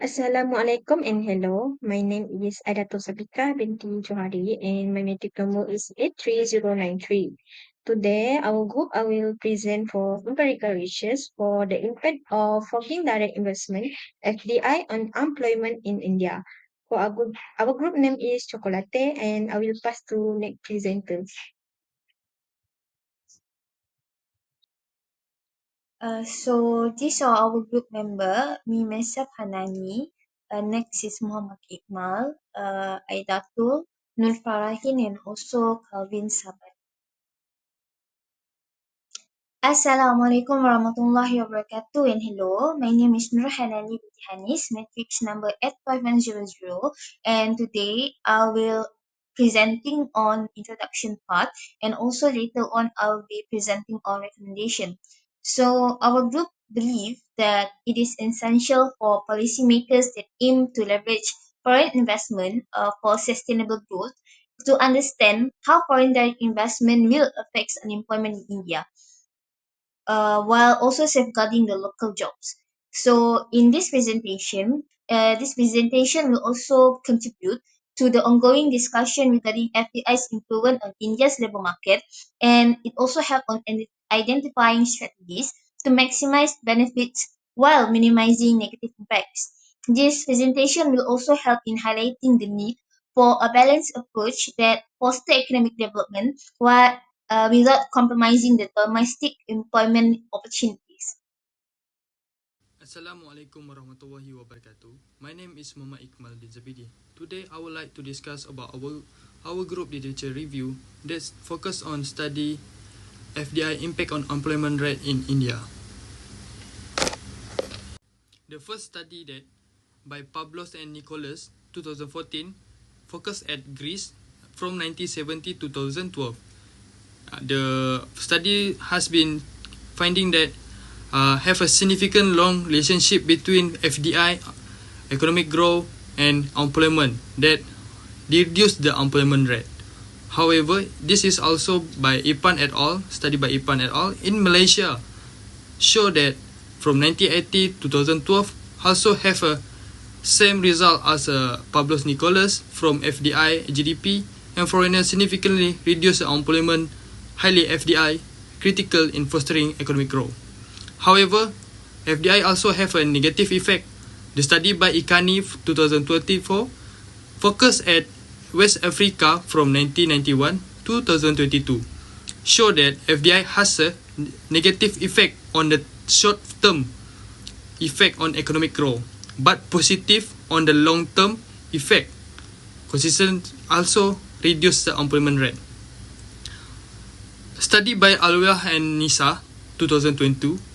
Assalamualaikum and hello. My name is Adatul Sabika binti Johari and my metric number is 83093. Today, our group I will present for empirical research for the impact of foreign direct investment (FDI) on employment in India. For our group name is ChocoLatte and I will pass to next presenter. These are our group member, me myself Hanani. Next is Muhammad Iqmal, Aidatul, Nur Farahin, and also Calvin Sabat. Assalamualaikum warahmatullahi wabarakatuh and hello. My name is Nur Hanani binti Hanis, matrix number 85100, and today I will presenting on introduction part and also later on I'll be presenting our recommendation. So our group believe that it is essential for policymakers that aim to leverage foreign investment for sustainable growth to understand how foreign direct investment will affect unemployment in India while also safeguarding the local jobs. So in this presentation will also contribute to the ongoing discussion regarding FDI's influence on India's labor market, and it also help on identifying strategies to maximize benefits while minimizing negative impacts. This presentation will also help in highlighting the need for a balanced approach that foster economic development while without compromising the domestic employment opportunities. Assalamualaikum warahmatullahi wabarakatuh. My name is Muhammad Iqmal bin Zabidi. Today I would like to discuss about our group literature review that's focused on study FDI impact on employment rate in India. The first study that by Pavlos and Nicholas 2014 focused at Greece from 1970 to 2012. The study has been finding that have a significant long relationship between FDI, economic growth, and employment that reduce the employment rate. However, this is also by Ipan et al., study by Ipan et al. In Malaysia, show that from 1980 to 2012 also have a same result as Pablos Nicholas from FDI, GDP, and foreigners significantly reduce the employment, highly FDI, critical in fostering economic growth. However, FDI also have a negative effect. The study by Ikani 2024 focused at West Africa from 1991 to 2022 show that FDI has a negative effect on the short-term effect on economic growth, but positive on the long-term effect. Consistent also reduce the employment rate. Study by Alwah and Nisa 2022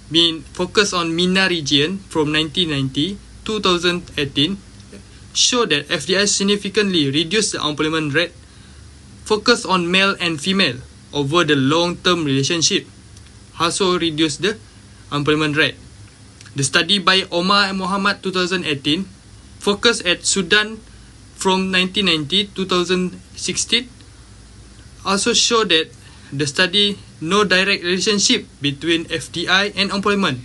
been focused on MENA region from 1990 to 2018 show that FDI significantly reduced the employment rate, focus on male and female over the long-term relationship, also reduce the employment rate. The study by Omar and Muhammad 2018 focus at Sudan from 1990 to 2016 also show that the study no direct relationship between FDI and employment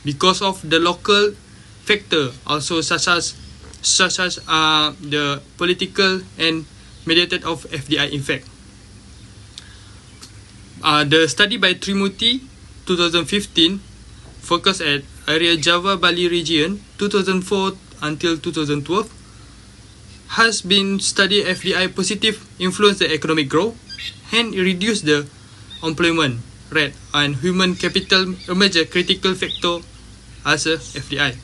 because of the local factor also such as the political and mediated of FDI effect. The study by Trimuti 2015 focus at area Java Bali region 2004 until 2012 has been study FDI positive influence the economic growth and reduce the employment rate and human capital a major critical factor as a FDI.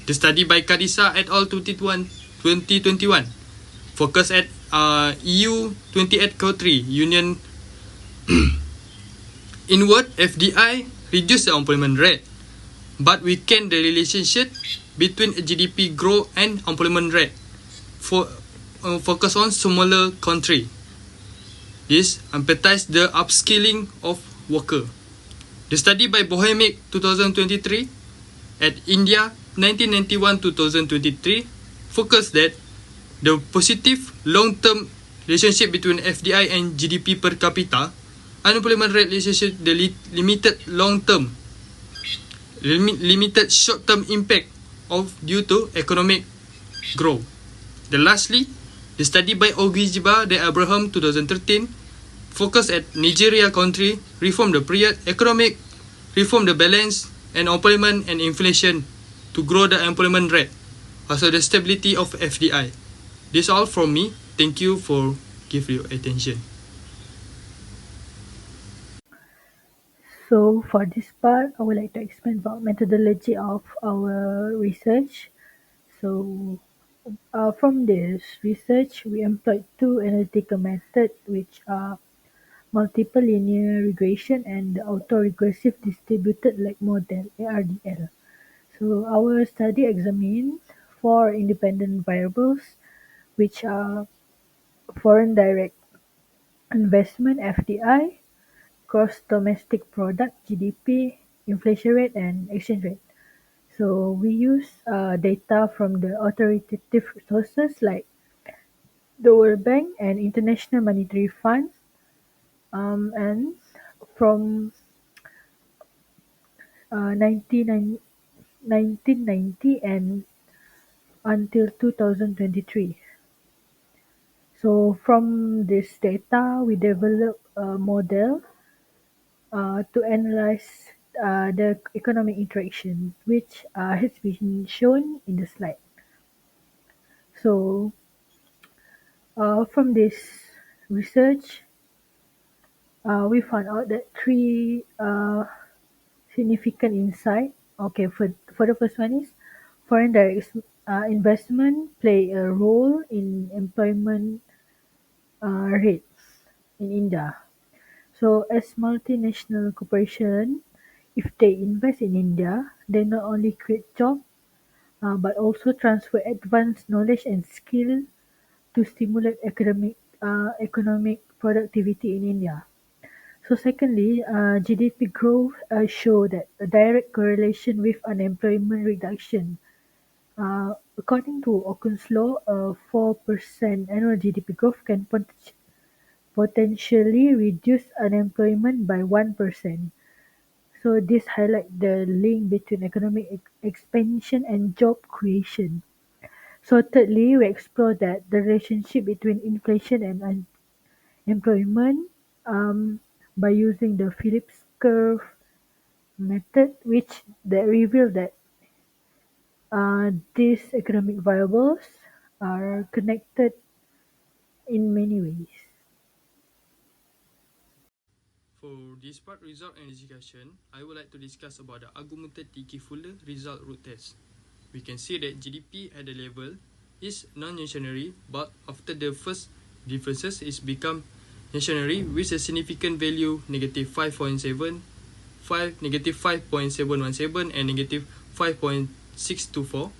The study by Kadisa et al. 2021 focus at EU 28 country union inward FDI reduce the employment rate, but weaken the relationship between GDP growth and employment rate for focus on smaller country. This emphasize the upskilling of worker. The study by Bohemic 2023 at India 1991 to 2023 focus that the positive long-term relationship between FDI and GDP per capita, unemployment rate relationship, the limited long-term, limited short-term impact of due to economic growth. Lastly, the study by Ogijiba de Abraham 2013 focused at Nigeria country reform the period economic reform the balance and employment and inflation to grow the employment rate, also the stability of FDI. This all from me. Thank you for give your attention. So for this part, I would like to explain about methodology of our research. So from this research, we employed two analytical methods, which are multiple linear regression and the autoregressive distributed lag model (ARDL). So our study examined four independent variables, which are foreign direct investment (FDI), gross domestic product (GDP), inflation rate, and exchange rate. So we use data from the authoritative sources like the World Bank and International Monetary Fund, and from 1990 and until 2023. So from this data, we developed a model to analyze the economic interaction, which has been shown in the slide. So from this research, we found out that three significant insight. Okay, for the first one is foreign direct investment play a role in employment rates in India. So as multinational corporation, if they invest in India, they not only create job but also transfer advanced knowledge and skill to stimulate economic productivity in India. So secondly, GDP growth show that a direct correlation with unemployment reduction. According to Okun's law, 4% annual GDP growth can potentially reduce unemployment by 1%. So this highlight the link between economic expansion and job creation. So thirdly, we explore that the relationship between inflation and employment by using the Phillips curve method, which that reveal that these economic variables are connected in many ways. For this part result and discussion, I would like to discuss about the argumentative Fuller result root test. We can see that GDP at the level is non-stationary, but after the first differences is become stationary with a significant value negative 5.75, negative 5.717 and negative 5.624.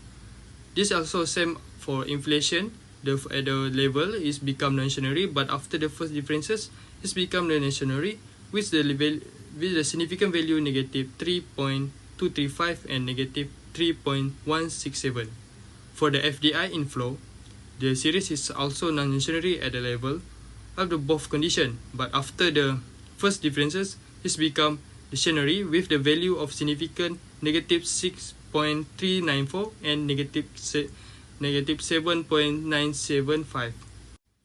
This also same for inflation. At the level is become non-stationary, but after the first differences it's become non-stationary with the significant value negative 3.235 and negative 3.167. For the FDI inflow, the series is also non-stationary at the level of the both condition, but after the first differences it's become stationary with the value of significant negative 6.394 and negative 7.975.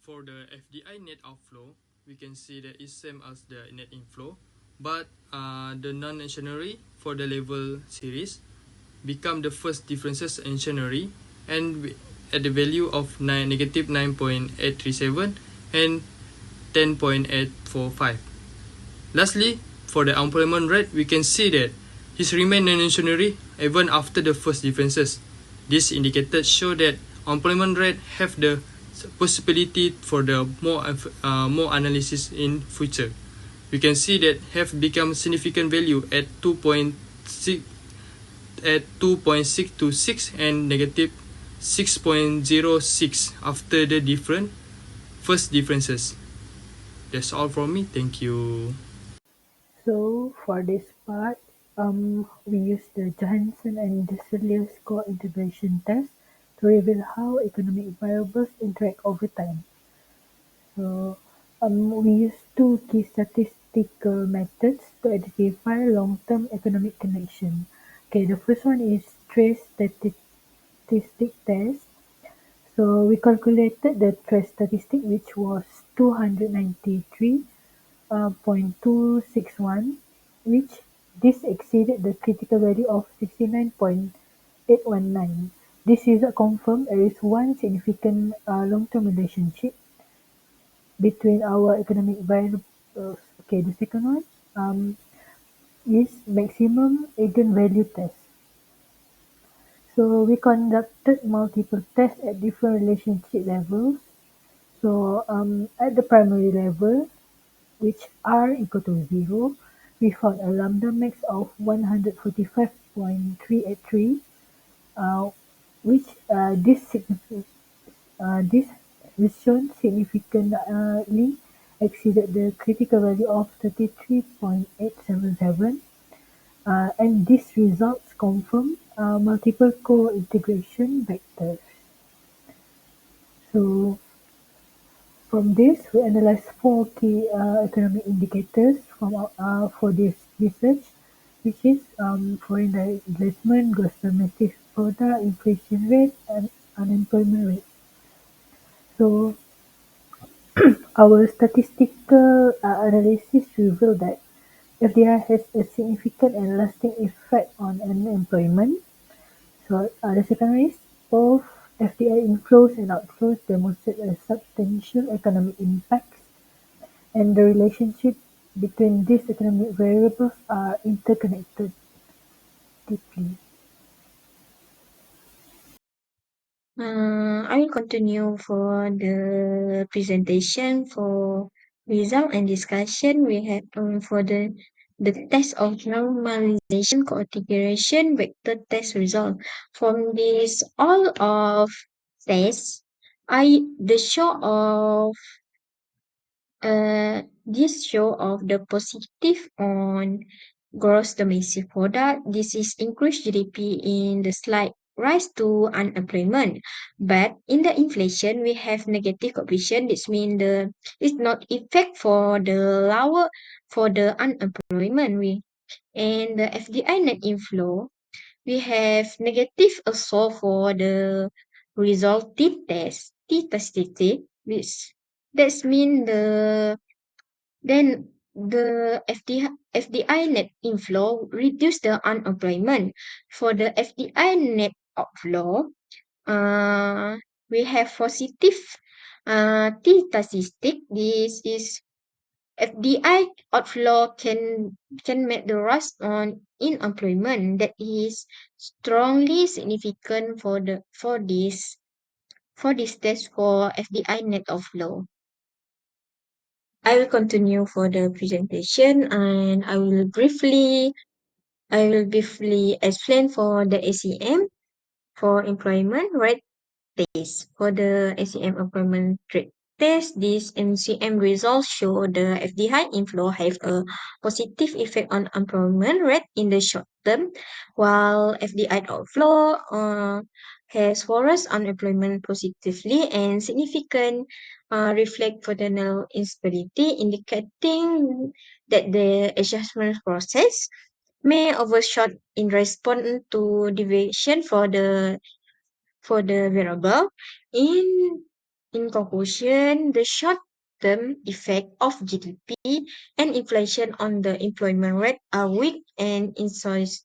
For the FDI net outflow, we can see that it's same as the net inflow, but the non-stationary for the level series become the first differences in stationary and at the value of negative 9.837 and 10.845. Lastly, for the unemployment rate, we can see that it remains non-stationary even after the first differences. These indicators show that unemployment rate have the possibility for the more analysis in future. We can see that have become significant value at 2.626 and negative 6.06 after the different first differences. That's all from me. Thank you. So for this part, we use the Johansson and Desilia score integration test to reveal how economic variables interact over time. So we use two key statistical methods to identify long-term economic connection. Okay, the first one is trace statistic test. So we calculated the stress statistic, which was 293.261, which this exceeded the critical value of 69.819. This result confirmed there is one significant long-term relationship between our economic variables. Okay, the second one is maximum eigenvalue test. So we conducted multiple tests at different relationship levels. So at the primary level, which r equal to 0, we found a lambda max of 145.383, uh, which this was shown significantly exceeded the critical value of 33.877, and these results confirm multiple co-integration vectors. So from this, we analyzed four key economic indicators for this research, which is foreign direct investment, gross domestic product, inflation rate, and unemployment rate. So our statistical analysis revealed that FDI has a significant and lasting effect on unemployment. So the second is both FDI inflows and outflows demonstrate a substantial economic impact, and the relationship between these economic variables are interconnected deeply. I will continue for the presentation for result and discussion. We have for the test of normalization configuration vector test result. From this all of tests, the show of this show of the positive on gross domestic product. This is increased GDP in the slight rise to unemployment. But in the inflation, we have negative coefficient. This means the it's not effect for the lower for the unemployment. And the FDI net inflow, we have negative also for the resultive test, T statistic, which that's mean the FDI net inflow reduce the unemployment. For the FDI net outflow, uh, we have positive T statistic. This is FDI outflow can make the rise on unemployment that is strongly significant for this test for FDI net outflow. I will continue for the presentation and I will briefly explain for the ACM for employment rate test. For the ACM employment rate test, this MCM results show the FDI inflow have a positive effect on employment rate in the short term, while FDI outflow has worsened unemployment positively and significant reflect potential instability, indicating that the adjustment process may overshot in response to deviation for the variable. In in conclusion, the short-term effect of GDP and inflation on the employment rate are weak and is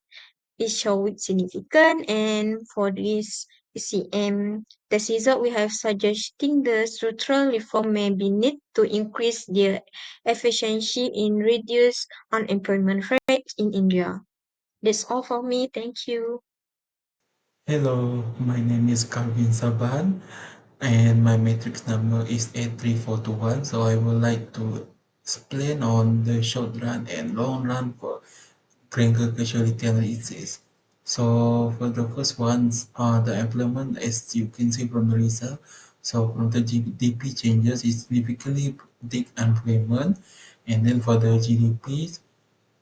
showing significant. And for this ECM test result, we have suggesting the structural reform may be need to increase the efficiency in reduce unemployment rate in India. That's all for me. Thank you. Hello, my name is Calvin Saban and my matrix number is 83421. So I would like to explain on the short run and long run for Pringle casualty analysis. So for the first ones, the employment as you can see from the result. So from the GDP changes is significantly predict employment, and then for the GDP,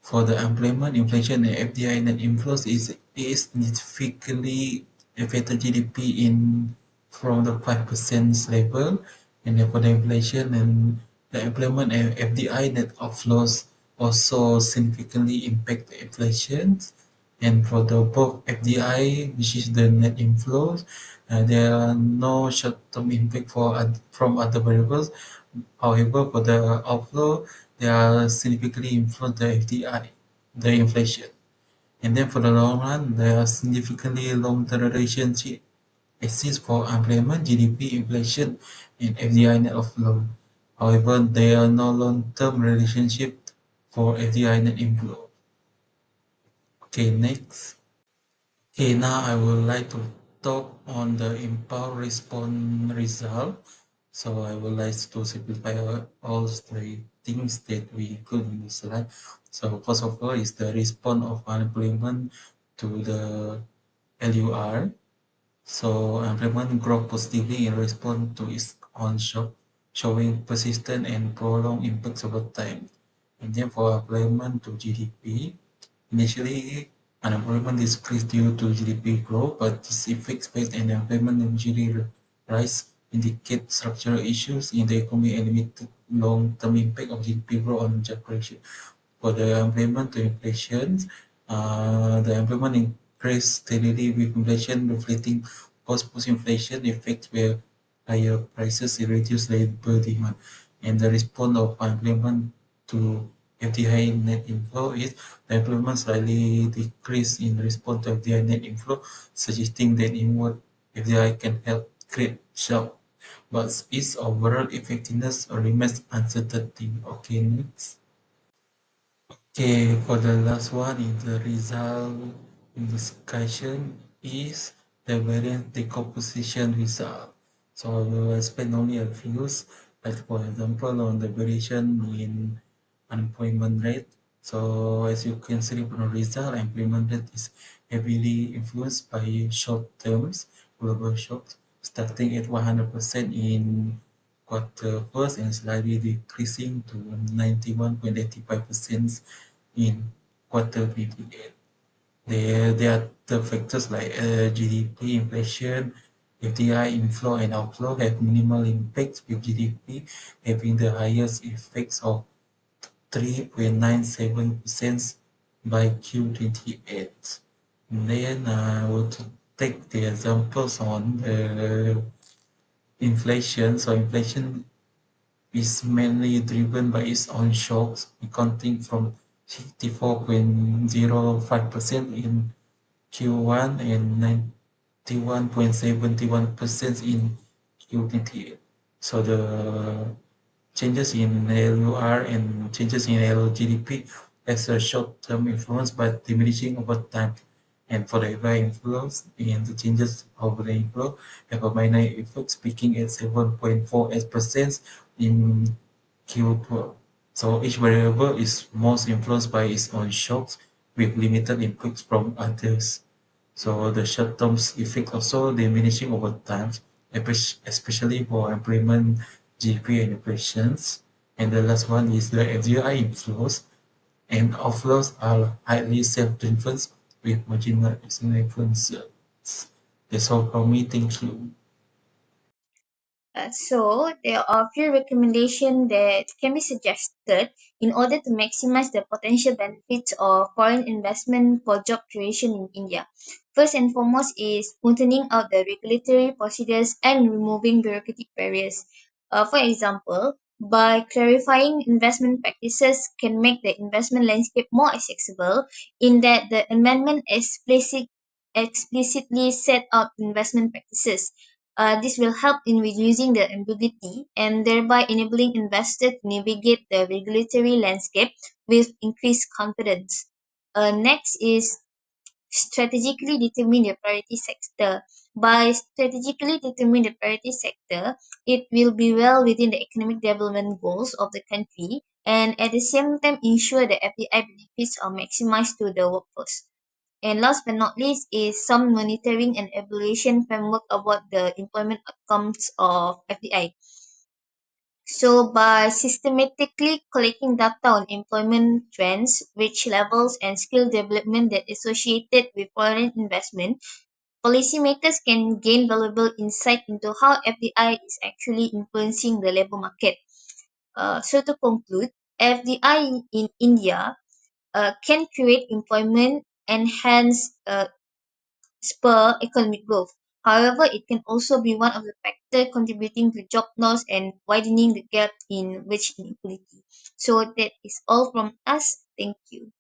for the employment, inflation, and FDI net inflows is significantly affected GDP in from the 5% level, and then for the inflation and the employment and FDI net outflows also significantly impact the inflation. And for the both FDI, which is the net inflows, there are no short-term impact from other variables. However, for the outflow, they are significantly influence the FDI, the inflation. And then for the long run, there are significantly long-term relationship exists for unemployment, GDP, inflation, and FDI net outflow. However, there are no long-term relationship for FDI net inflow. Okay, next. Okay, now I would like to talk on the impulse response result. So I would like to simplify all the things that we include in this slide. So first of all is the response of unemployment to the LUR. So unemployment grow positively in response to its own shock, showing persistent and prolonged impacts over time. And then for employment to GDP, initially unemployment decreased due to GDP growth, but this effect based on employment usually rise indicate structural issues in the economy and limited long-term impact of GDP growth on job creation. For the employment to inflation, the employment increased steadily with inflation reflecting post inflation effects where higher prices reduce labor demand. And the response of employment to FDI net inflow is the employment slightly decreased in response to FDI net inflow, suggesting that inward FDI can help create job, but its overall effectiveness remains uncertainty. Okay, next. Okay, for the last one in the result in discussion is the variance decomposition result. So we will spend only a few, like for example, on the variation in unemployment rate. So as you can see from the result, employment rate is heavily influenced by short terms, global shocks, starting at 100% in quarter first and slightly decreasing to 91.85% in quarter 28. There are the factors like GDP, inflation, FDI inflow and outflow have minimal impacts, with GDP having the highest effects of 3.97% by Q28. Then I will take the examples on the inflation. So inflation is mainly driven by its own shocks, accounting from 54.05% in Q1 and 91.71% in Q28. So the changes in LUR and changes in LGDP has a short-term influence but diminishing over time. And for the FI inflows and the changes of the inflow have a minor effect, peaking at 7.48% in Q12. So each variable is most influenced by its own shocks with limited inputs from others. So the short-term effect also diminishing over time, especially for employment, GDP, and inflations. And the last one is the FDI inflows, and outflows are highly self-driven with marginal external influences. That's all from me. Thank you. So there are a few recommendations that can be suggested in order to maximize the potential benefits of foreign investment for job creation in India. First and foremost is smoothing out the regulatory procedures and removing bureaucratic barriers. For example, by clarifying investment practices can make the investment landscape more accessible in that the amendment explicitly set out investment practices. This will help in reducing the ambiguity and thereby enabling investors to navigate the regulatory landscape with increased confidence. Next is strategically determine the priority sector. By strategically determine the priority sector, it will be well within the economic development goals of the country and at the same time ensure the FDI benefits are maximized to the workforce. And last but not least is some monitoring and evaluation framework about the employment outcomes of FDI. So by systematically collecting data on employment trends, wage levels, and skill development that associated with foreign investment, policymakers can gain valuable insight into how FDI is actually influencing the labor market. So to conclude, FDI in India can create employment and hence spur economic growth. However, it can also be one of the factors contributing to job loss and widening the gap in wage inequality. So that is all from us. Thank you.